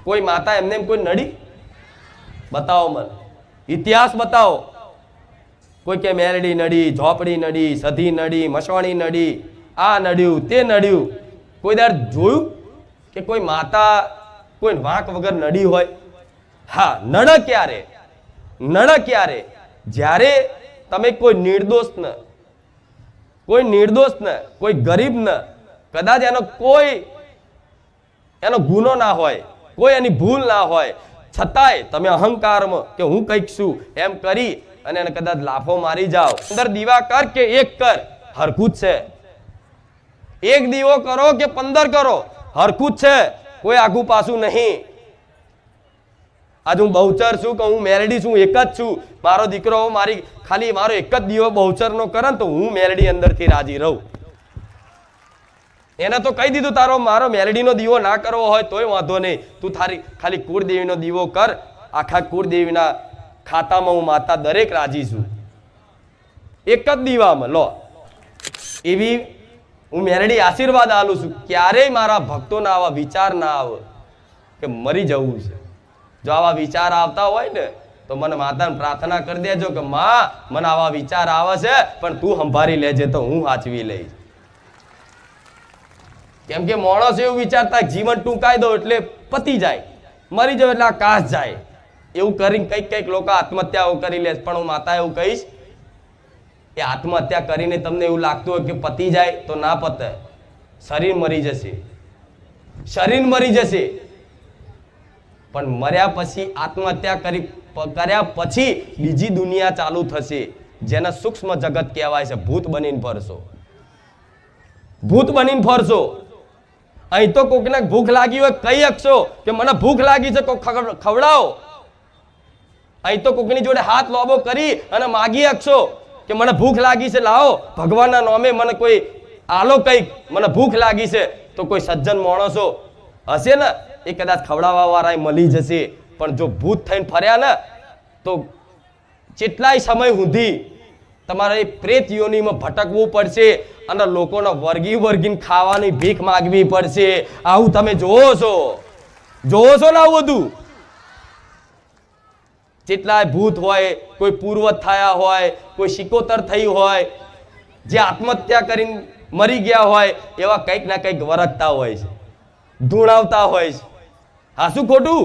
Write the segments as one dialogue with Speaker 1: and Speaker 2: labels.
Speaker 1: કોઈ માતા એમને કોઈ નડી? બતાવો મને, ઇતિહાસ બતાવો. કોઈ કે મેરડી નડી, ઝોપડી નડી, સધી નડી, મસવાણી નડી, આ નડ્યું તે નડ્યું. કોઈ દર જોયું કે કોઈ માતા કોઈ વાંક વગર નડી હોય? હા, નડ ક્યારે? નડ ક્યારે? જ્યારે તમે કોઈ નિર્દોષ ન, કોઈ ગરીબ ન, કદાચ એનો ગુનો ના હોય, કોઈ એની ભૂલ ના હોય, છતાંય તમે અહંકારમાં કે હું કંઈક છું એમ કરી અને એને કદાચ લાફો મારી જાઓ. અંદર દીવા કર કે એક કર, હરખું જ છે. એક દીવો કરો કે 15 કરો, હરખું જ છે, કોઈ આગું પાછું નહીં. આજ હું બહુચર છું કે હું મેરડી છું, એક જ છું. મારો દીકરો ખાલી મારો એક જ દીવો બહુચરનો કરે તો હું મેરડી અંદરથી રાજી રહું. એને તો કહી દીધું તારો મારો મેરડીનો દીવો ના કરવો હોય તોય વાંધો નહીં, તું ખાલી કુળદેવીનો દીવો કર. આખા કુળદેવીના ખાતામાં હું માતા દરેક રાજી છું. એક જ દીવામાં લો. એવી હું મેરડી આશીર્વાદ આલું છું. ક્યારેય મારા ભક્તોના આવા વિચાર ના આવે કે મરી જવું છે. જો આવા વિચાર આવતા હોય ને તો મને માતાને પ્રાર્થના કરી દેજો કે માં મને આવા વિચાર આવે છે પણ તું સંભાળી લેજે તો હું સાચવી લઈશ. કેમ કે માણસ એવું વિચારતા જીવન ટૂંકાઈ દો એટલે પતી જાય, મરી જાવ એટલે આકાશ જાય. એવું કરીને કઈક લોકો આત્મહત્યાઓ કરી લે. પણ હું માતા એવું કહીશ કે આત્મહત્યા કરીને તમને એવું લાગતું હોય કે પતી જાય તો ના પતે. શરીર મરી જશે, શરીર મરી જશે. પણ મર્યા પછી આત્મહત્યા કર્યા પછી બીજી દુનિયા ચાલુ થશે, જેને સૂક્ષ્મ જગત કહેવાય છે. ભૂત બનીને ફરશો, ભૂત બનીને ફરશો. અહીં તો કોકને ભૂખ લાગી હોય કહી શકશો કે મને ભૂખ લાગી છે, કોક ખવડાવો. અહીં તો કોકની જોડે હાથ લોબો કરી અને માગી શકશો કે મને ભૂખ લાગી છે, લાવો ભગવાનના નામે મને કોઈ આલો, કંઈક મને ભૂખ લાગી છે. તો કોઈ સજ્જન માણસો હશે ને એ કદાચ ખવડાવવા વાળા મળી જશે. પણ જો ભૂત થઈને ફર્યા ને તો કેટલાય સમય સુધી તમારે પ્રેત યોનિમાં ભટકવું પડશે અને લોકોને વર્ગીને ખાવાની ભીખ માગવી પડશે. આવું તમે જોવો છો ને આવું બધું? જેટલાય ભૂત હોય, કોઈ પૂર્વ થયા હોય, કોઈ શિકોતર થઈ હોય, જે આત્મહત્યા કરીને મરી ગયા હોય, એવા કંઈક ના કંઈક વરગતા હોય છે, ધૂણાવતા હોય છે. હા, શું ખોટું?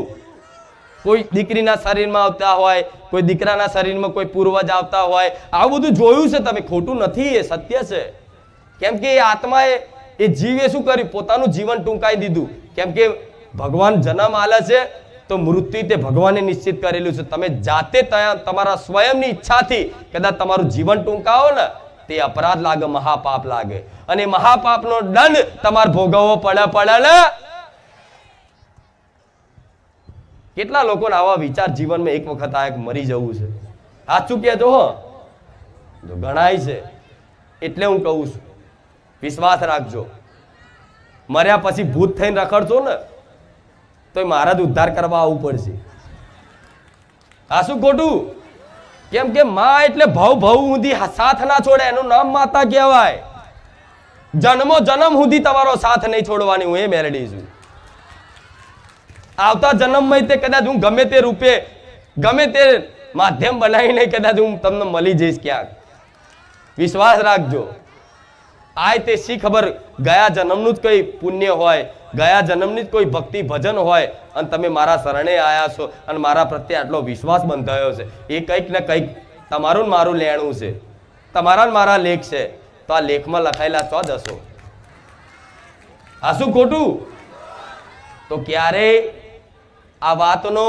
Speaker 1: કોઈ દીકરીના શરીરમાં આવતા હોય, કોઈ દીકરાના શરીરમાં કોઈ પૂર્વજ આવતા હોય. આવું બધું જોયું છે તમે, ખોટું નથી, એ સત્ય છે. કેમ કે એ આત્માએ એ જીવે શું કર્યું? પોતાનું જીવન ટૂંકાઈ દીધું. કેમ કે ભગવાન જન્મ આલે છે તો મૃત્યુ તે ભગવાને નિશ્ચિત કરેલું છે. તમે જાતે તમારા સ્વયંની ઈચ્છાથી કદાચ તમારું જીવન ટૂંકાવો ને તે અપરાધ લાગે, મહાપાપ લાગે. અને મહાપાપનો દંડ તમારે ભોગવવો પડે ને. કેટલા લોકોને આવા વિચાર જીવનમાં એક વખત આ મરી જવું છે? સાચું કહેજો હો, ગણાય છે. એટલે હું કહું છું વિશ્વાસ રાખજો. મર્યા પછી ભૂત થઈને રખડશો ને તો મારા જ ઉદ્ધાર કરવા આવવું પડશે. આ શું ખોટું? કેમ કે માં એટલે ભવ સુધી સાથ ના છોડે, એનું નામ માતા કહેવાય. જન્મો જન્મ સુધી તમારો સાથ નહીં છોડવાની. હું એ મેરડી છું. આવતા જન્મમાં તે કદાચ હું ગમે તે રૂપે, ગમે તે માધ્યમ બનાવીને કદાચ હું તમને મળી જઈશ ક્યાંક. વિશ્વાસ રાખજો. આ તે શી ખબર ગયા જન્મનું જ કોઈ પુણ્ય હોય, ગયા જન્મની જ કોઈ ભક્તિ ભજન હોય અને તમે મારા શરણે આવ્યા છો અને મારા પ્રત્યે આટલો વિશ્વાસ બંધાયો છે. એ કંઈક ને કંઈક તમારું ને મારું લેણું છે, તમારા ને મારા લેખ છે. તો આ લેખમાં લખાયેલા છો દસો. આ શું ખોટું? તો ક્યારે આ વાતનો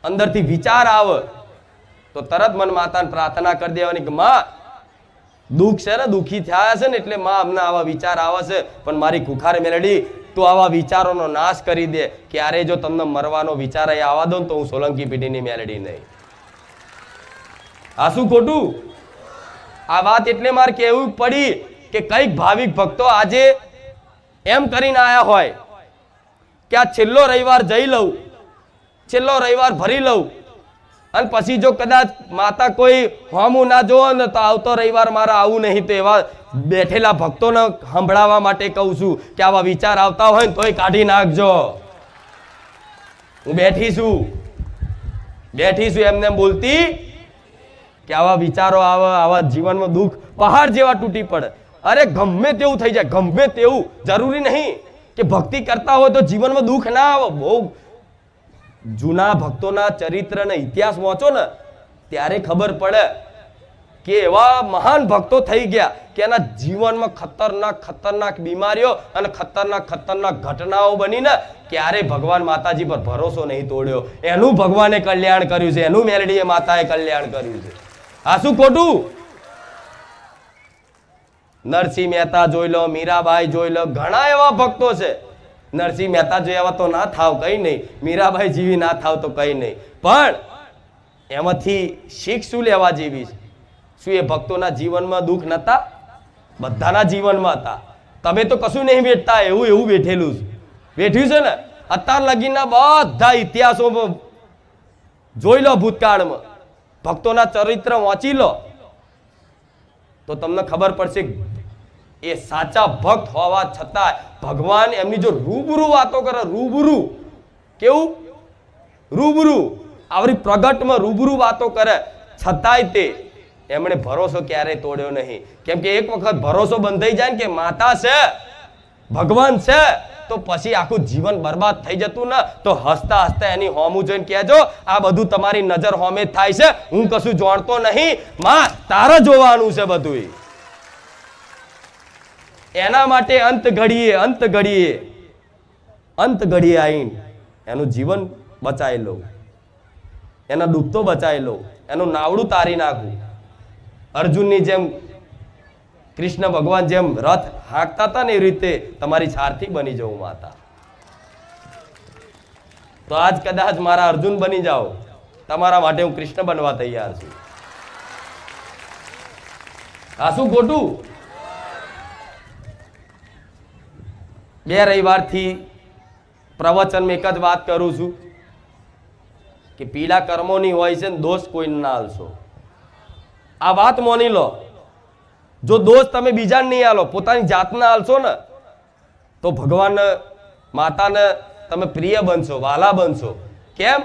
Speaker 1: અંદરથી વિચાર આવે તો તરત મન માતાને પ્રાર્થના કરી દેવાની કે માં દુઃખ છે ને, દુઃખી થયા છે ને એટલે માં અમને આવા વિચાર આવે છે, પણ મારી કુખાર મેલડી તું આવા વિચારોનો નાશ કરી દે. ક્યારે જો તમને મરવાનો વિચાર આવવા દો ને તો હું સોલંકી પેઢીની મેલડી નહીં. આ શું ખોટું? આ વાત એટલે મારે કહેવું પડી કે કઈક ભાવિક ભક્તો આજે એમ કરીને આયા હોય કે આ છેલ્લો રવિવાર જઈ લઉં, છેલ્લો રવિવાર ભરી લઉં અને પછી જો કદાચ માતા કોઈ હોમું ના જોવો ને તો આવતો રવિવાર મારે આવું નહીં. તો એવા બેઠેલા ભક્તોને સંભળાવવા માટે કહું છું કે આવા વિચાર આવતા હોય ને તોય કાઢી નાખજો. હું બેઠી છું એમને બોલતી કે આવા વિચારો આવે, આવા જીવનમાં દુઃખ પહાડ જેવા તૂટી પડે. અરે ગમે તેવું થઈ જાય, ગમે તેવું, જરૂરી નહીં કે ભક્તિ કરતા હોય તો જીવનમાં દુઃખ ના આવે. બહુ જૂના ભક્તોના ચરિત્ર ને ઇતિહાસ વાંચો ને ત્યારે ખબર પડે કે એવા મહાન ભક્તો થઈ ગયા કે એના જીવનમાં ખતરનાક બીમારીઓ અને ખતરનાક ઘટનાઓ બની ને ક્યારે ભગવાન માતાજી પર ભરોસો નહીં તોડ્યો. એનું ભગવાને કલ્યાણ કર્યું છે, એનું મેલડીએ માતાએ કલ્યાણ કર્યું છે. આ શું ખોટું? નરસિંહ મહેતા જોઈ લો, મીરાબાઈ જોઈ લો, ઘણા એવા ભક્તો છે. નરસિંહ મહેતા જોયા તો ના થાવ કઈ નહીં, મીરાબાઈ જેવી ના થાવ તો કઈ નહીં, પણ એમાંથી શીખ શું લેવા જેવી છે? શું એ ભક્તોના જીવનમાં દુઃખ નતા? બધાના જીવનમાં હતા. તમે તો કશું નહીં વેઠતા, એવું વેઠેલું છે, વેઠ્યું છે ને. અત્યાર લગીના બધા ઇતિહાસો જોઈ લો, ભૂતકાળમાં ભક્તોના ચરિત્ર વાંચી લો તો તમને ખબર પડશે એ સાચા ભક્ત હોવા છતાં ભગવાન એમની જો રૂબરૂ વાતો કરે, રૂબરૂ, કેવું રૂબરૂ, આવરી પ્રગટમાં રૂબરૂ વાતો કરે છતાંય તે એમણે ભરોસો ક્યારેય તોડ્યો નહીં. કેમ કે એક વખત ભરોસો બંધાઈ જાય ને કે માતા છે, ભગવાન છે, તો પછી આખું જીવન બરબાદ થઈ જતું ને. તો હસતા એની હોમું જોઈને કહેજો આ બધું તમારી નજર હોમે થાય છે, હું કશું જાણતો નહીં, માં તારે જોવાનું છે બધું. એના માટે અંત ઘડીએ આવીને એનું જીવન બચાવી લો, એના દુઃખ તો બચાવી લો, એનું નાવડું તારી નાખવું. અર્જુનની જેમ કૃષ્ણ ભગવાન જેમ રથ હાંકતા હતા ને એ રીતે તમારી સારથી બની જવું માતા. તો આજ કદાચ મારા અર્જુન બની જાઓ, તમારા માટે હું કૃષ્ણ બનવા તૈયાર છું. આ શું ખોટું? 2 રવિવારથી પ્રવચનમાં એક જ વાત કરું છું કે પીડા કર્મોની હોય છે ને દોષ કોઈને ના આલશો. આ વાત માની લો. જો દોષ તમે બીજાને નહીં આલો, પોતાની જાતને આલશો ને તો ભગવાન માતાને તમે પ્રિય બનશો, વાલા બનશો. કેમ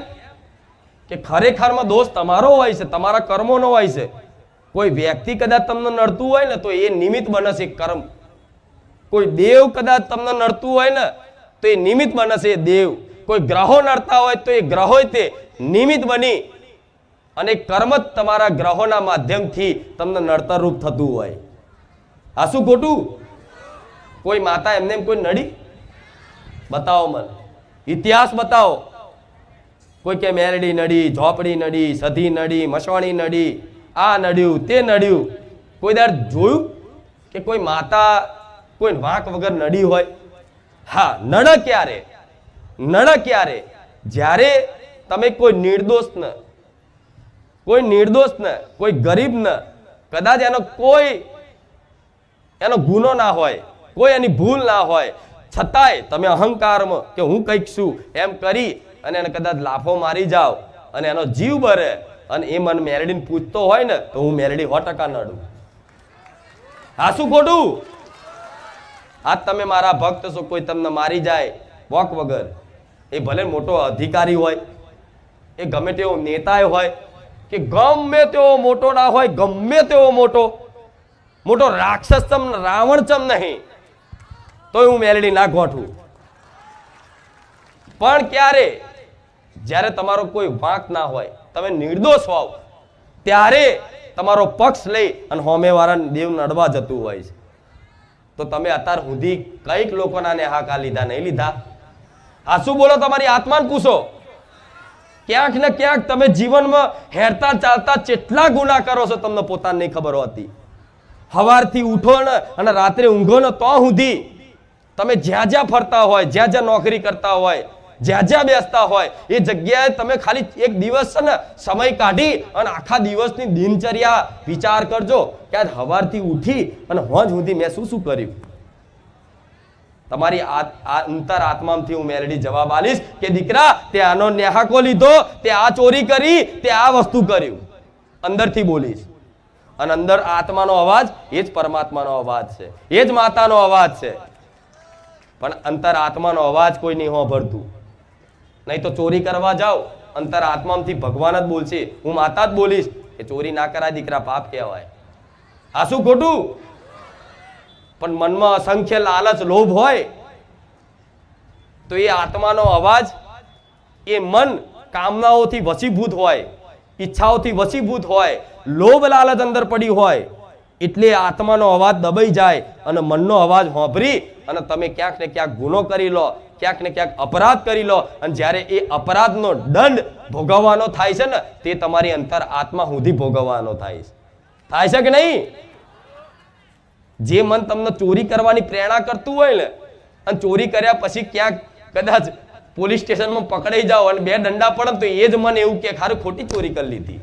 Speaker 1: કે ખરેખરમાં દોષ તમારો હોય છે, તમારા કર્મોનો હોય છે. કોઈ વ્યક્તિ કદાચ તમને નડતું હોય ને તો એ નિમિત્ત બને છે કર્મ. કોઈ દેવ કદાચ તમને નડતું હોય ને તો એ નિમિત્ત બને છે દેવ. કોઈ ગ્રહો નડતા હોય તો એ ગ્રહો તે નિમિત્ત બની અને કર્મ જ તમારા ગ્રહોના માધ્યમથી તમને નડતર રૂપ થતું હોય. આ શું ખોટું? કોઈ માતા એમને કોઈ નડી? બતાવો મને, ઇતિહાસ બતાવો. કોઈ કે મેરડી નડી, ઝોપડી નડી, સધી નડી, મસવાણી નડી, આ નડ્યું, તે નડ્યું. કોઈ દર જોયું કે કોઈ માતા કોઈ વાંક વગર નડી હોય? હા, નડે ક્યારે? જ્યારે તમે કોઈ નિર્દોષ ને કોઈ ગરીબ ને કદાચ એનો ગુનો ના હોય, કોઈ એની ભૂલ ના હોય, છતાંય તમે અહંકારમાં કે હું કંઈક છું એમ કરી અને એને કદાચ લાફો મારી જાઓ અને એનો જીવ બરે અને એ મને મેરડીને પૂછતો હોય ને તો હું મેરડી 100% નડું. આ શું ખોટું? આજ તમે મારા ભક્ત છો, કોઈ તમને મારી જાય વોક વગર, એ ભલે મોટો અધિકારી હોય, એ ગમે તેવો નેતા હોય, કે ગમે તેવો મોટો ના હોય, ગમે તેવો મોટો રાક્ષસ ચમ રાવણ ચમ નહીં, તો હું મેલડી ના ગોઠવું. પણ ક્યારે? જ્યારે તમારો કોઈ વાંક ના હોય, તમે નિર્દોષ હોવ, ત્યારે તમારો પક્ષ લઈ અને હોમેવાળાને દેવ નડવા જતું હોય છે. તો તમે અત્યાર સુધી કઈક લોકોના ને હાકા લીધા નહીં લીધા? આ શું બોલો? તમારી આત્માને પૂછો. ક્યાંક ને ક્યાંક તમે જીવનમાં હેરતા ચાલતા કેટલા ગુના કરો છો તમને પોતાને નહીં ખબર હોતી. સવારથી ઉઠો ને અને રાત્રે ઊંઘો ને તો સુધી તમે જ્યાં ફરતા હોય, જ્યાં નોકરી કરતા હોય, જ્યાં બેસતા હોય, એ જગ્યાએ તમે ખાલી એક દિવસ છે ને સમય કાઢી અને આખા દિવસની દિનચર્યા વિચાર કરજો કે આજ સવારથી ઉઠી અને હોજ સુધી મેં શું કર્યું. તમારી અંતર આત્મામાંથી હું મેલડી જવાબ આલીશ કે દીકરા, તે આનો ન્યાહાકો લીધો, તે આ ચોરી કરી, તે આ વસ્તુ કર્યું. અંદરથી બોલીશ. અને અંદર આત્માનો અવાજ એ જ પરમાત્માનો અવાજ છે, એ જ માતાનો અવાજ છે. પણ અંતર આત્માનો અવાજ કોઈ નહીં સાંભળતું. નહીં તો ચોરી કરવા જાઓ, અંતર આત્મામાંથી ભગવાન જ બોલશે, હું માતા જ બોલીશ કે ચોરી ના કરાય દીકરા, પાપ કહેવાય. આ શું ખોટું? પણ મનમાં અસંખ્ય લાલચ, લોભ હોય તો એ આત્માનો અવાજ, એ મન કામનાઓથી વશીભૂત હોય, ઈચ્છાઓથી વશીભૂત હોય, લોભ લાલચ અંદર પડી હોય, એટલે આત્માનો અવાજ દબાઈ જાય અને મનનો અવાજ સાંભળી અને તમે ક્યાંક ને ક્યાંક ગુનો કરી લો, ક્યાંક ને ક્યાંક અપરાધ કરી લો. અને જ્યારે એ અપરાધનો દંડ ભોગવવાનો થાય છે ને, તે તમારી અંતર આત્મા સુધી ભોગવવાનો થાય છે કે નહીં? જે મન તમને ચોરી કરવાની પ્રેરણા કરતું હોય ને, અને ચોરી કર્યા પછી ક્યાંક કદાચ પોલીસ સ્ટેશનમાં પકડાઈ જાઓ અને 2 દંડા પડે તો એ જ મન એવું કે ખારું ખોટી ચોરી કરી લીધી.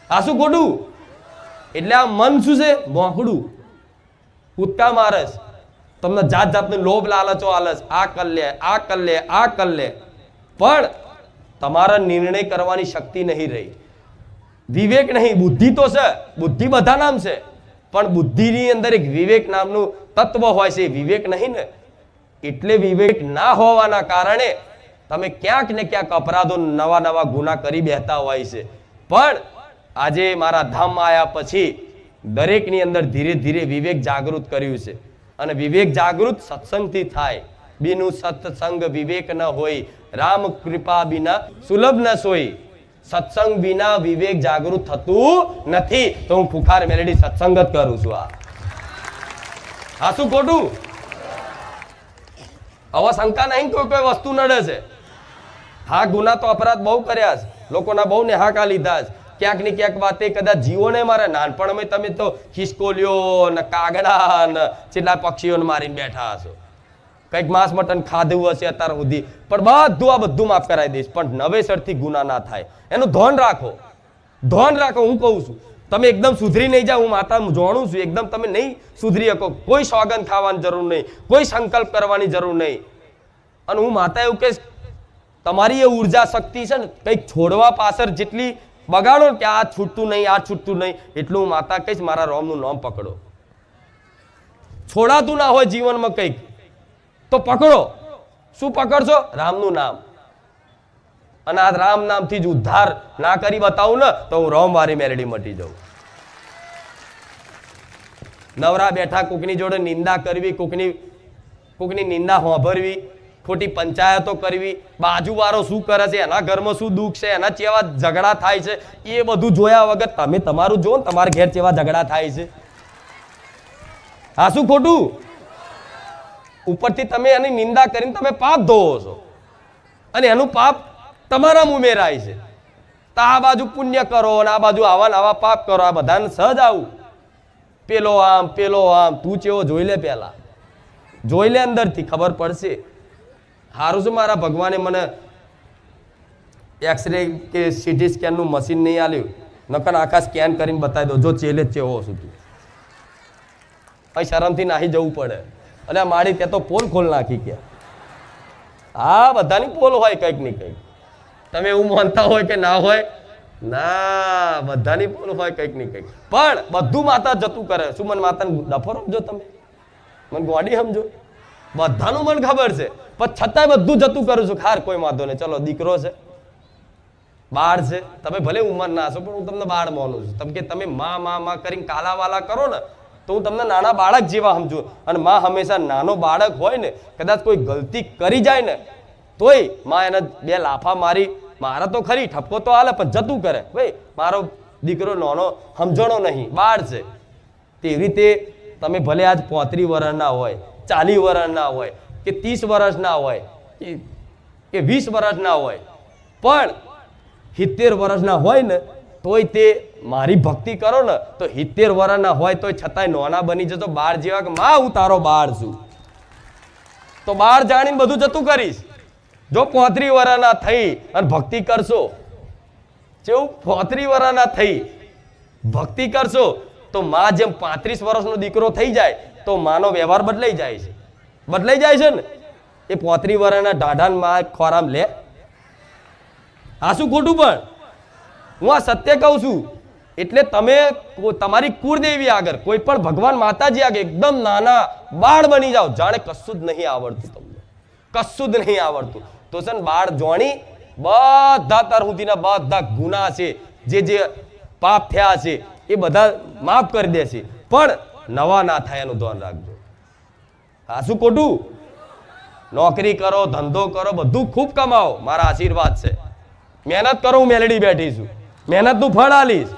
Speaker 1: આ શું ખોટું? એટલે આ મન શું છે? મોકડું, કૂદકા મારસ, તમને જાત જાતનું લોભ લાલચો આલસ, આ કર લે, આ કર લે, આ કર લે, પણ તમારા નિર્ણય કરવાની શક્તિ નહીં રહી, વિવેક નહીં. બુદ્ધિ તો છે, બુદ્ધિ બધા નામ છે, પણ બુદ્ધિની અંદર એક વિવેક નામનું તત્વ હોય છે, વિવેક નહીં ને. એટલે વિવેક ના હોવાના કારણે તમે ક્યાંક ને ક્યાંક અપરાધો, નવા નવા ગુના કરી બેસતા હોય છે. પણ આજે મારા ધામમાં આવ્યા પછી દરેકની અંદર ધીરે ધીરે વિવેક જાગૃત કર્યું છે. અને વિવેક જાગૃત સત્સંગથી થાય. બીનું સત્સંગ વિવેક ન હોય, રામ કૃપા બિના સુલભ ન સોય. સત્સંગ વિના વિવેક જાગૃત થતું નથી. તો હું ફુખાર મેલેડી સત્સંગ જ કરું છું. આ શું ખોટું? હવે શંકા નહીં કોઈ વસ્તુ નડે છે. હા, ગુના તો અપરાધ બહુ કર્યા છે, લોકોના બહુ નેહાકા લીધા છે. ક્યાંક ને ક્યાંક વાતે કદાચ જીવોને મારે નાનપણમાં તમે તો ખિસકોલીઓ ને કાગડા ને કેટલા પક્ષીઓને મારીને બેઠા હશો, કંઈક માંસ મટન ખાધું હશે અત્યાર સુધી, પણ બધું માફ કરાવી દઈશ. પણ નવેસરથી ગુના ના થાય એનું ધ્યાન રાખો, ધ્યાન રાખો. હું કહું છું તમે એકદમ સુધરી નહીં જાઓ, હું માતા જાણું છું, એકદમ તમે નહીં સુધરી શકો. કોઈ સોગંદ ખાવાની જરૂર નહીં, કોઈ સંકલ્પ કરવાની જરૂર નહીં. અને હું માતા એવું કહીશ, તમારી એ ઉર્જા શક્તિ છે ને, કંઈક છોડવા પાછળ જેટલી બગાડો કે આ છૂટતું નહીં, આ છૂટતું નહીં, એટલું હું માતા કહીશ મારા રોમનું નામ પકડો. છોડાતું ના હોય જીવનમાં કંઈક તો પકડો. શું પકડશો? રામનું નામ. અને આ રામ નામથી જ ઉદ્ધાર ના કરી બતાવું ને તો હું રોમ વારી મેલડી મટી જાઉં. નવરા બેઠા કોકની જોડે નિંદા કરવી, કોકની નિંદા સાંભળવી, ખોટી પંચાયતો કરવી, બાજુવાળો શું કરે છે, એના ઘરમાં શું દુઃખ છે, એના ચેવા ઝઘડા થાય છે, એ બધું જોયા વગર તમે તમારું જો ને તમારા ઘેર ચેવા ઝઘડા થાય છે. હા, શું ખોટું? ઉપરથી તમે એની નિંદા કરીને તમે પાપ ધોવો છો અને એનું પાપ તમારામાં ઉમેરાય છે. તો આ બાજુ પુણ્ય કરો અને આ બાજુ આવા આવા પાપ કરો. આ બધાને સહજ આવું, પેલો આમ પેલો આમ. તું ચેવો જોઈ લે, પેલા જોઈ લે, અંદરથી ખબર પડશે. સારું છે મારા ભગવાને મને એક્સરે કે સીટી સ્કેનનું મશીન નહીં આલ્યું, નકર આખા સ્કેન કરીને બતાવી દો જો ચેલે ચેવો છું તું. પછી શરમથી નાહી જવું પડે. અને મારી ત્યાં તો પોલ ખોલ નાખી કે હા, બધાની પોલ હોય કંઈક ને કંઈક. તમે એવું માનતા હોય કે ના હોય? ના, બધાની પોલ હોય કંઈક ને કંઈક. પણ બધું માતા જતું કરે. શું મને માતાને ડફો સમજો તમે? મને ગોડી સમજો? બધાનું મને ખબર છે, પણ છતાંય બધું જતું કરું છું. ખાર કોઈ વાંધો નહીં, ચલો દીકરો છે, બાળ છે, તમે ભલે ઉંમર ના છો પણ હું તમને બાળ માનું છું. તમે કે તમે માં કરીને કાલાવાલા કરો ને તો હું તમને નાના બાળક જેવા સમજુ. અને માં હંમેશા નાનો બાળક હોય ને, કદાચ કોઈ ગલતી કરી જાય ને તોય માં એને 2 લાફા મારી, મારા તો ખરી ઠપકો તો હાલે પણ જતું કરે. ભાઈ મારો દીકરો નાનો સમજણો નહીં, બાળ છે. તેવી રીતે તમે ભલે આજ 35 વર્ષના હોય, 40 વર્ષના હોય કે 30 વર્ષના હોય કે 20 વર્ષના હોય, પણ 70 વર્ષના હોય ને તોય તે મારી ભક્તિ કરો ને તો 70 વર્ષના હોય તોય છતાંય નોના બની જતો બાળ જેવા કે માં હું તારો બાળ છું. તો બાળ જાણીને બધું જતું કરીશ. જો 35 વર્ષના થઈ અને ભક્તિ કરશો, જેવું 35 વર્ષના થઈ ભક્તિ કરશો તો માં જેમ 35 વર્ષનો દીકરો થઈ જાય તો માનો વ્યવહાર બદલાઈ જાય છે. બદલાઈ જાય છે ને. એ 35 વર્ષના ઢાઢાન માં ખોરામ લે. આ શું ખોટું? પણ હું આ સત્ય કહું છું. એટલે તમે તમારી કુળદેવી આગળ, કોઈ પણ ભગવાન માતાજી આગળ એકદમ નાના બાળ બની જાઓ, જાણે કશું જ નહીં આવડતું, તમને કશું જ નહીં આવડતું. તો છે ને બાળ જોણી બધા તાર સુધીના બધા ગુના છે, જે પાપ થયા છે એ બધા માફ કરી દેશે, પણ નવા ના થાય એનું ધ્યાન રાખજો. હા શું ખોટું? નોકરી કરો, ધંધો કરો, બધું ખૂબ કમાઓ, મારા આશીર્વાદ છે. મહેનત કરો, હું મેલડી બેઠી છું, મહેનતનું ફળ આલીશ.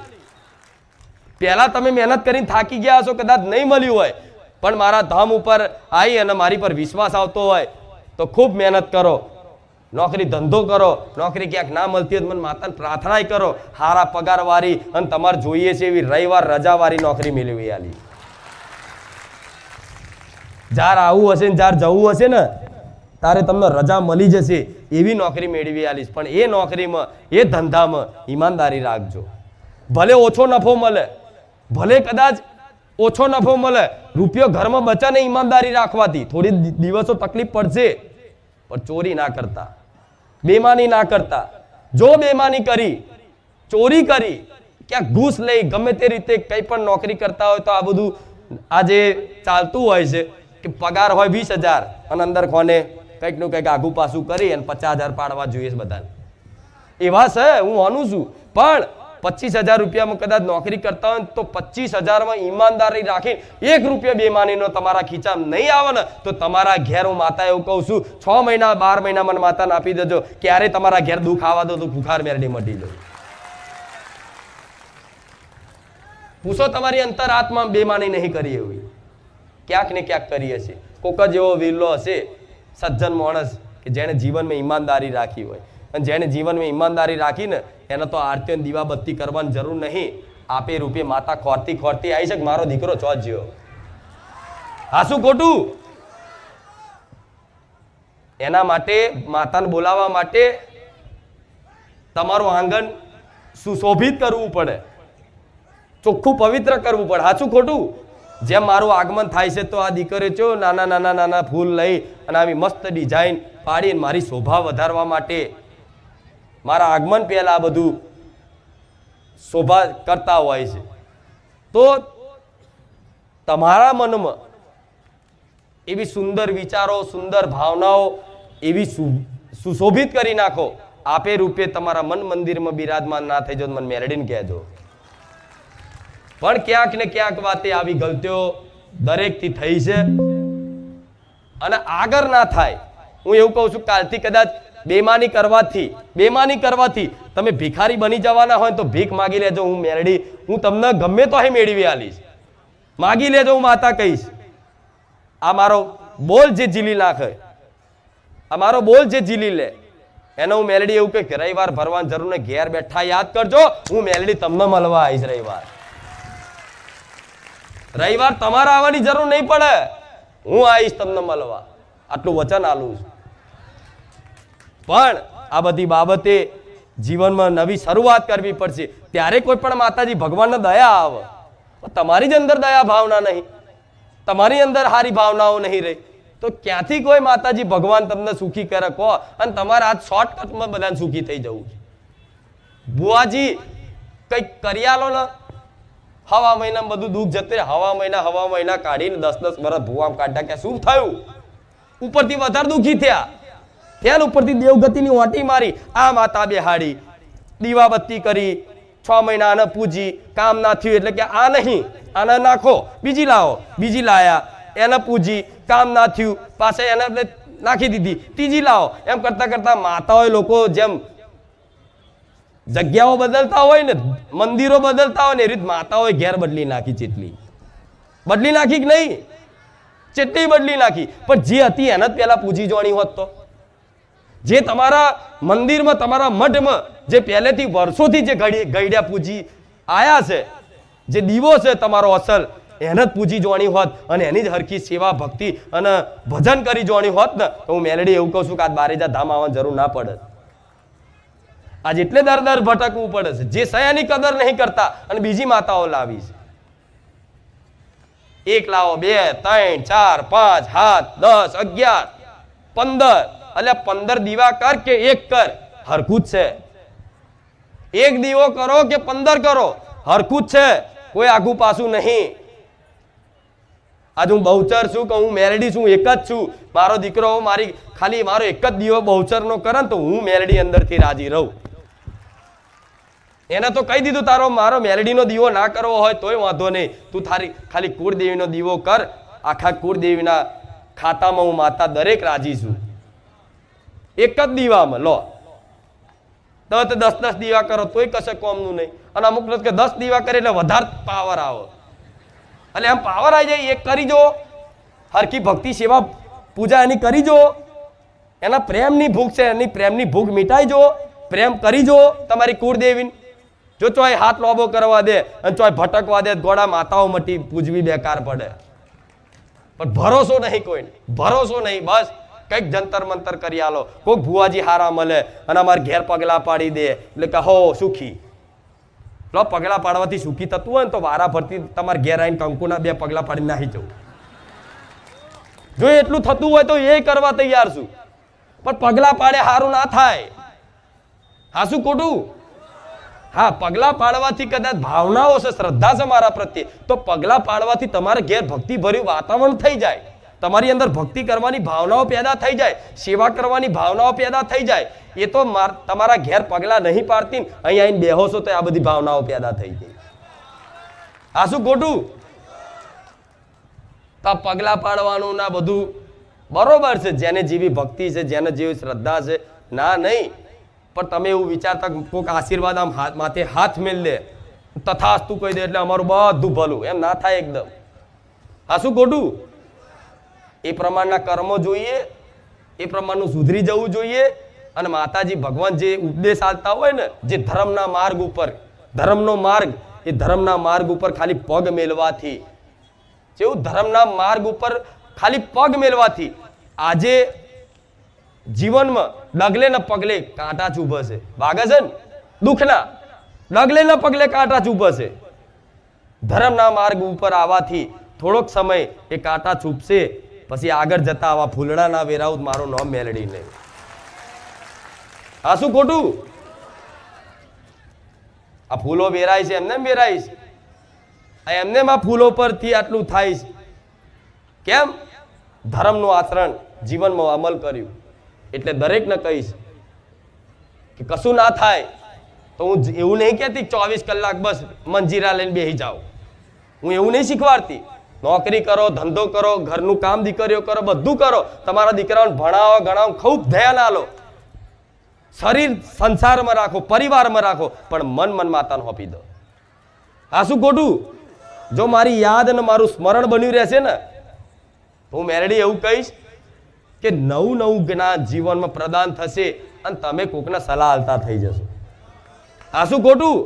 Speaker 1: પહેલા તમે મહેનત કરીને થાકી ગયા હશો, કદાચ નહીં મળ્યું હોય, પણ મારા ધામ ઉપર આવી અને મારી પર વિશ્વાસ આવતો હોય તો ખૂબ મહેનત કરો, નોકરી ધંધો કરો. નોકરી ક્યાંક ના મળતી હોય મને માતાને પ્રાર્થના કરો, સારા પગારવાળી અને તમારે જોઈએ છે એવી રવિવાર રજાવાળી નોકરી મેળવી આલી. જ્યારે આવું હશે ને જ્યારે જવું હશે ને તારે તમને રજા મળી જશે એવી નોકરી મેળવી આલીશ. પણ એ નોકરીમાં, એ ધંધામાં ઈમાનદારી રાખજો. ભલે ઓછો નફો મળે, ભલે કદાચ ઓછો નફો મળે, રૂપિયો ઘરમાં બચાને ઈમાનદારી રાખવાથી થોડી દિવસો તકલીફ પડશે, પણ ચોરી ના કરતા, બેમાની ના કરતા. જો બેમાની કરી, ચોરી કરી, ક્યાંક ઘૂસ લઈ, ગમે તે રીતે કંઈ પણ નોકરી કરતા હોય તો આ બધું આજે ચાલતું હોય છે કે પગાર હોય 20,000 અને અંદર કોને કંઈક નું કંઈક આગુ પાછું કરી અને 50,000 પાડવા જોઈએ બધાને. એવા છે, હું માનું છું. પણ 25,000 રૂપિયામાં કદાચ નોકરી કરતા હોય તો 25,000માં ઈમાનદારી રાખીને 1 રૂપિયા બેમાનીનો તમારા ખીચામાં નહીં આવે ને તો તમારા ઘેર, હું માતા એવું કહું છું, 6 મહિના 12 મહિના મને માતાને આપી દેજો, ક્યારે તમારા ઘેર દુઃખ આવવા દો તો ભૂખાર મેરડી મટી જાય. પૂછો તમારી અંતરાત્મા બેમાની નહીં કરી એવી, ક્યાંક ને ક્યાંક કરી હશે. કોક જ એવો વીરલો હશે સજ્જન માણસ કે જેને જીવનમાં ઈમાનદારી રાખી હોય, અને જેને જીવનમાં ઈમાનદારી રાખીને એને તો આરતી અને દીવાબત્તી કરવાની જરૂર નહીં. આપે રૂપે માતા ખોરતી ખોરતી આવી છે કે મારો દીકરો ચો જ્યો. હા શું ખોટું? એના માટે માતાને બોલાવવા માટે તમારું આંગણ સુશોભિત કરવું પડે, ચોખ્ખું પવિત્ર કરવું પડે. સાચું ખોટું? જેમ મારું આગમન થાય છે તો આ દીકરીઓ ચો નાના નાના નાના ફૂલ લઈ અને આવી મસ્ત ડિઝાઇન પાડીને મારી શોભા વધારવા માટે મારા આગમન પહેલા આ બધું શોભા કરતા હોય છે. તો તમારા મનમાં એવી સુંદર વિચારો, સુંદર ભાવનાઓ એવી સુશોભિત કરી નાખો. આપે રૂપે તમારા મન મંદિરમાં બિરાજમાન ના થઈ જાવ, મને મેરડીને કહેજો. પણ ક્યાંક ને ક્યાંક વાતે આવી ગલતીઓ દરેકથી થઈ છે અને આગળ ના થાય. હું એવું કહું છું, કાલથી કદાચ બેમાની કરવાથી તમે ભિખારી બની જવાના હોય તો ભીખ માગી લેજો. હું મેરડી, હું તમને ગમે તો અહીં મેળવી આલીશ. માગી લેજો, હું માતા કહીશ. આ મારો બોલ જે ઝીલી નાખે, આ મારો બોલ જે ઝીલી લે એને હું મેલડી એવું કે રવિવાર ભરવાની જરૂર નહીં, ઘેર બેઠા યાદ કરજો, હું મેલડી તમને મળવા આવીશ. રવિવાર તમારે આવવાની જરૂર નહીં પડે, હું આવીશ તમને મળવા. આટલું વચન આલું છું. પણ આ બધી બાબતે જીવનમાં નવી શરૂઆત કરવી પડશે, ત્યારે કોઈ પણ માતાજી ભગવાનને દયા આવે. તમારી જ અંદર દયા ભાવના નહીં, તમારી અંદર સારી ભાવનાઓ નહીં રહી તો ક્યાંથી કોઈ માતાજી ભગવાન તમને સુખી કરે કહો? અને તમારે આ શોર્ટકટમાં બધાને સુખી થઈ જવું છે. બુઆજી કંઈક કરી આલો ને, હવા મહિનામાં બધું દુઃખ જતું રહે. હવા મહિના કાઢીને 10-10 વર્ષ ભુવામ કાઢ્યા, કે શું થયું? ઉપરથી વધારે દુઃખી થયા. ત્યાં ઉપરથી દેવગતિની ઓટી મારી, આ માતા બેહાડી, દીવાબત્તી કરી, 6 મહિના આને પૂજી, કામ ના થયું એટલે કે આ નહીં, આને નાખો, બીજી લાવો, બીજી લાયા, એને પૂજી, કામ ના થયું, પાછા એને નાખી દીધી, ત્રીજી લાવો. એમ કરતા કરતા માતાઓએ લોકો જેમ જગ્યાઓ બદલતા હોય ને, મંદિરો બદલતા હોય ને, એ રીત માતાઓએ ઘેર બદલી નાખી. ચેટલી બદલી નાખી કે નહીં? ચેટલી બદલી નાખી. પણ જે હતી એને જ પેલા પૂજી જોણી હોત તો, જે તમારા મંદિરમાં, તમારા મઠમાં જે પહેલેથી વર્ષોથી જે ગઈડ્યા પૂજી આયા છે, જે દીવો છે તમારો અસલ, એને જ પૂજી જોણી હોત અને એની જ હરખી સેવા ભક્તિ અને ભજન કરી જોણી હોત ને તો હું મેલડી એવું કહું છું કે આ બારેજા ધામ આવવાની જરૂર ના પડે. આજ એટલે દર ભટકવું પડે છે, જે સયાની કદર નહીં કરતા અને બીજી માતાઓ લાવી છે. 1 લાવો, 2, 3, 4, 5, 7, 10, 11, 15, એટલે 15 દીવા કર કે 1 કર, હરખું જ છે. 1 દીવો કરો કે 15 કરો, હરખું જ છે, કોઈ આગુ પાછું નહીં. આજ હું બહુચર છું કે હું મેલડી છું, એક જ છું. મારો દીકરો મારી ખાલી મારો એક જ દીવો બહુચરનો કરે તો હું મેલડી અંદરથી રાજી રહું. એને તો કહી દીધું તારો મારો મેલડીનો દીવો ના કરવો હોય તોય વાંધો નહીં, તું તારી ખાલી કુળદેવીનો દીવો કર. આખા કુળદેવીના ખાતામાં હું માતા દરેક રાજી છું. એક જ દીવામાં લો તો 10 દીવા કરો તોય કશે કોમનું નહીં. અને અમુક લોકો કે 10 દીવા કરે એટલે વધારે પાવર આવે. એટલે આમ પાવર આવી જાય. એક કરી જો હરકી ભક્તિ સેવા પૂજા એની કરી જો, એના પ્રેમની ભૂખ છે, એની પ્રેમની ભૂખ મિટાઈ જો, પ્રેમ કરી જો તમારી કુળદેવી. જો ચોય હાથ લોબો કરવા દે અને ચોય ભટકવા દે ગોળા માતાઓ મટી પૂજવી બેકાર પડે. પણ ભરોસો નહીં કોઈને, ભરોસો નહીં. બસ કંઈક જંતર મંતર કરી આલો, કોઈક ભુવાજી હારા મળે અને અમારે ઘેર પગલા પાડી દે એટલે કે હો સુખી. લો પગલા પાડવાથી સુખી થતું હોય ને તો વારા ફરતી તમારે ઘેર આવીને કંકુના 2 પગલા પાડી નાહી જવું. જો એટલું થતું હોય તો એ કરવા તૈયાર છું. પણ પગલા પાડે હારું ના થાય. હા શું ખોટું? હા, પગલા પાડવાથી કદાચ ભાવનાઓ છે, શ્રદ્ધા છે મારા પ્રત્યે, તો પગલા પાડવાથી તમારે ઘેર ભક્તિ ભર્યું વાતાવરણ થઈ જાય. તમારી અંદર ભક્તિ કરવાની ભાવનાઓ પેદા થઈ જાય, સેવા કરવાની ભાવનાઓ પેદા થઈ જાય. એ તો તમારા ઘેર પગલા નહીં પાડતી, અહીં આવીને બેહો છો તો આ બધી ભાવનાઓ પેદા થઈ ગઈ. આ શું ખોટું? તો પગલા પાડવાનું ના બધું બરોબર છે, જેને જેવી ભક્તિ છે, જેને જેવી શ્રદ્ધા છે, ના નહીં. પણ તમે એવું વિચારતા કોઈક આશીર્વાદ આમ માથે હાથ મેલ દે તથાસ્તુ કહી દે એટલે અમારું બધું ભલું, એમ ના થાય એકદમ. આ શું ખોટું? એ પ્રમાણના કર્મો જોઈએ, એ પ્રમાણનું સુધરી જવું જોઈએ. અને માતાજી ભગવાન જે ઉપદેશ આપતા હોય ને, જે ધર્મના માર્ગ ઉપર, ધર્મનો માર્ગ, એ ધર્મના માર્ગ ઉપર ખાલી પગ મેલવાથી, જેવું ધર્મના માર્ગ ઉપર ખાલી પગ મેલવાથી આજે જીવનમાં ડગલે ને પગલે કાંટા ચૂભશે. ભાગે છે ને દુઃખના, ડગલે ને પગલે કાંટા ચૂભશે. ધર્મના માર્ગ ઉપર આવવાથી થોડોક સમય એ કાંટા ચૂપશે, પછી આગળ જતા આવા ફૂલડા ના વેરાવું મારું નામ મેલડી નહીં. આ શું ખોટું? આ ફૂલો વેરાય છે એમને વેરાય છે, એમને આ ફૂલો પરથી આટલું થાય છે. કેમ? ધર્મનું આચરણ જીવનમાં અમલ કર્યું. એટલે દરેકને કહીશ કે કશું ના થાય તો હું એવું નહીં કહેતી 24 કલાક બસ મંજીરા લઈને બેસી જાઓ. હું એવું નહીં શીખવાડતી. નોકરી કરો, ધંધો કરો, ઘરનું કામ દીકરીઓ કરો, બધું કરો. તમારા દીકરાઓને ભણાવો, ગણાવો, ખૂબ ધ્યાન આલો. શરીર સંસારમાં રાખો, પરિવારમાં રાખો, પણ મન માતાને આપી દો. આ શું ખોટું? જો મારી યાદ અને મારું સ્મરણ બન્યું રહેશે ને તો હું મેરડી એવું કહીશ કે નવું જ્ઞાન જીવનમાં પ્રદાન થશે અને તમે કોકને સલાહ આલતા થઈ જશો. આ શું ખોટું?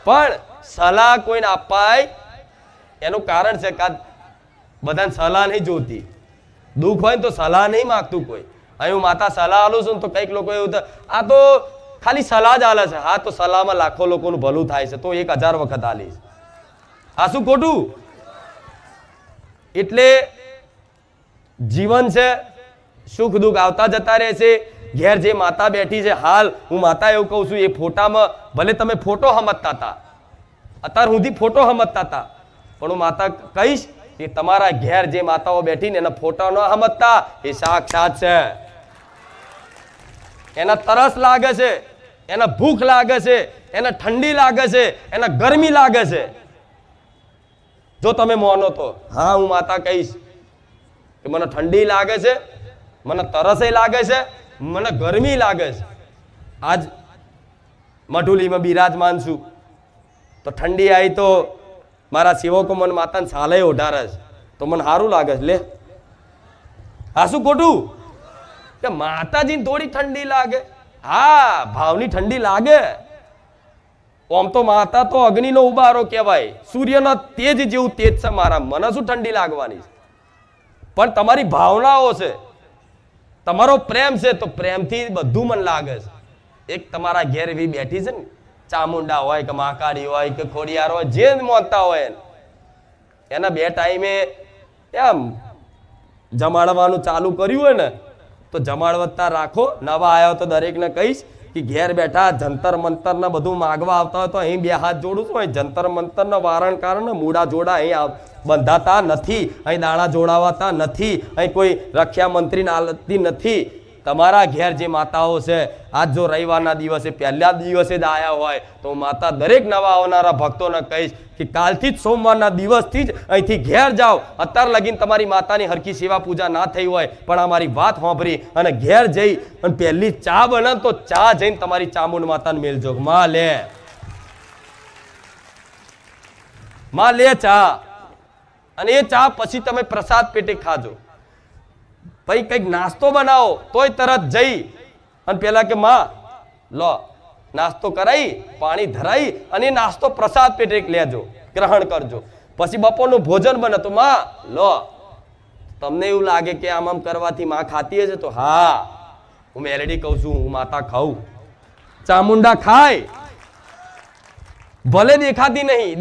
Speaker 1: પણ સલાહ કોઈને અપાય એનું કારણ છે કે બધાને સલાહ નહીં જોતી. દુઃખ હોય ને તો સલાહ નહીં માંગતું કોઈ. અહીં હું માતા સલાહ આલું છું તો કંઈક લોકો એવું આ તો ખાલી સલાહ જ આલે છે. હા, તો સલાહમાં લાખો લોકોનું ભલું થાય છે તો 1000 વખત આલીશ. આ શું ખોટું? એટલે જીવન છે, સુખ દુઃખ આવતા જતા રહેશે. ઘેર જે માતા બેઠી છે, હાલ હું માતા એવું કહું છું, એ ફોટામાં ભલે તમે ફોટો સમજતા હતા, અત્યાર સુધી ફોટો સમજતા હતા, પણ હું માતા કહીશ કે તમારા ઘેર જે માતાઓ બેઠી ને એના ફોટા ન સમજતા, એ સાક્ષાત છે. એના તરસ લાગે છે, એને ભૂખ લાગે છે, એને ઠંડી લાગે છે, એને ગરમી લાગે છે. જો તમે માનો તો હા, હું માતા કહીશ કે મને ઠંડી લાગે છે, મને તરસે લાગે છે, મને ગરમી લાગે છે. આજ મઢુલીમાં બિરાજમાન છું તો ઠંડી આવી તો મારા સેવકો મને માતાને સાલે ઓઢારે છે તો મને સારું લાગે છે. લે, આ શું ખોટું? કે માતાજીને થોડી ઠંડી લાગે? હા, ભાવની ઠંડી લાગે. આમ તો માતા તો અગ્નિનો ઉબારો કહેવાય, સૂર્યના તેજ જેવું તેજ છે મારા. મને શું ઠંડી લાગવાની છે? પણ તમારી ભાવનાઓ છે, તમારો પ્રેમ છે, તો પ્રેમથી બધું મને લાગે છે. એક તમારા ઘેર એવી બેઠી છે ને, ચામુંડા હોય કે મહાકાળી હોય કે ખોડિયાર હોય, જે માનતા હોય એના 2 ટાઈમે એમ જમાડવાનું ચાલુ કર્યું હોય ને તો જમાડવતા રાખો. નવા આવ્યો તો દરેકને કહીશ કે ઘેર બેઠા જંતર મંતર ને બધું માગવા આવતા હોય તો અહીં 2 હાથ જોડું છું. જંતર મંતર ને વારણ કારણ મૂડા જોડા અહીં બંધાતા નથી, અહીં દાણા જોડાવાતા નથી, અહીં કોઈ રક્ષા મંત્રી નાલતી નથી. તમારા ઘેર જે માતાઓ છે, આજ જો રવિવારના દિવસે પહેલા દિવસે જ આયા હોય તો માતા દરેક નવા આવનારા ભક્તોને કહીશ કે કાલથી જ સોમવારના દિવસથી જ અહીંથી ઘેર જાઓ. અત્યાર લગીને તમારી માતાની હરખી સેવા પૂજા ના થઈ હોય પણ અમારી વાત સાંભળી અને ઘેર જઈ અને પહેલી ચા બને તો ચા જઈને તમારી ચામુંડ માતાને મેલજો. માં લે ચા, અને એ ચા પછી તમે પ્રસાદ પેટે ખાજો. પછી કંઈક નાસ્તો બનાવો તોય તરત જઈ અને પેલા કે માં લો નાસ્તો કરાઈ, પાણી ધરાઈ અને નાસ્તો પ્રસાદ પેટે લેજો, ગ્રહણ કરજો. પછી બપોરનું ભોજન બને તો માં લો. તમને એવું લાગે કે આમ કરવાથી માં ખાતી હશે તો હા, હું મેલેડી કહું છું, હું માતા ખાઉં. ચામુંડા ખાય, ભલે દેખાતી નહીં,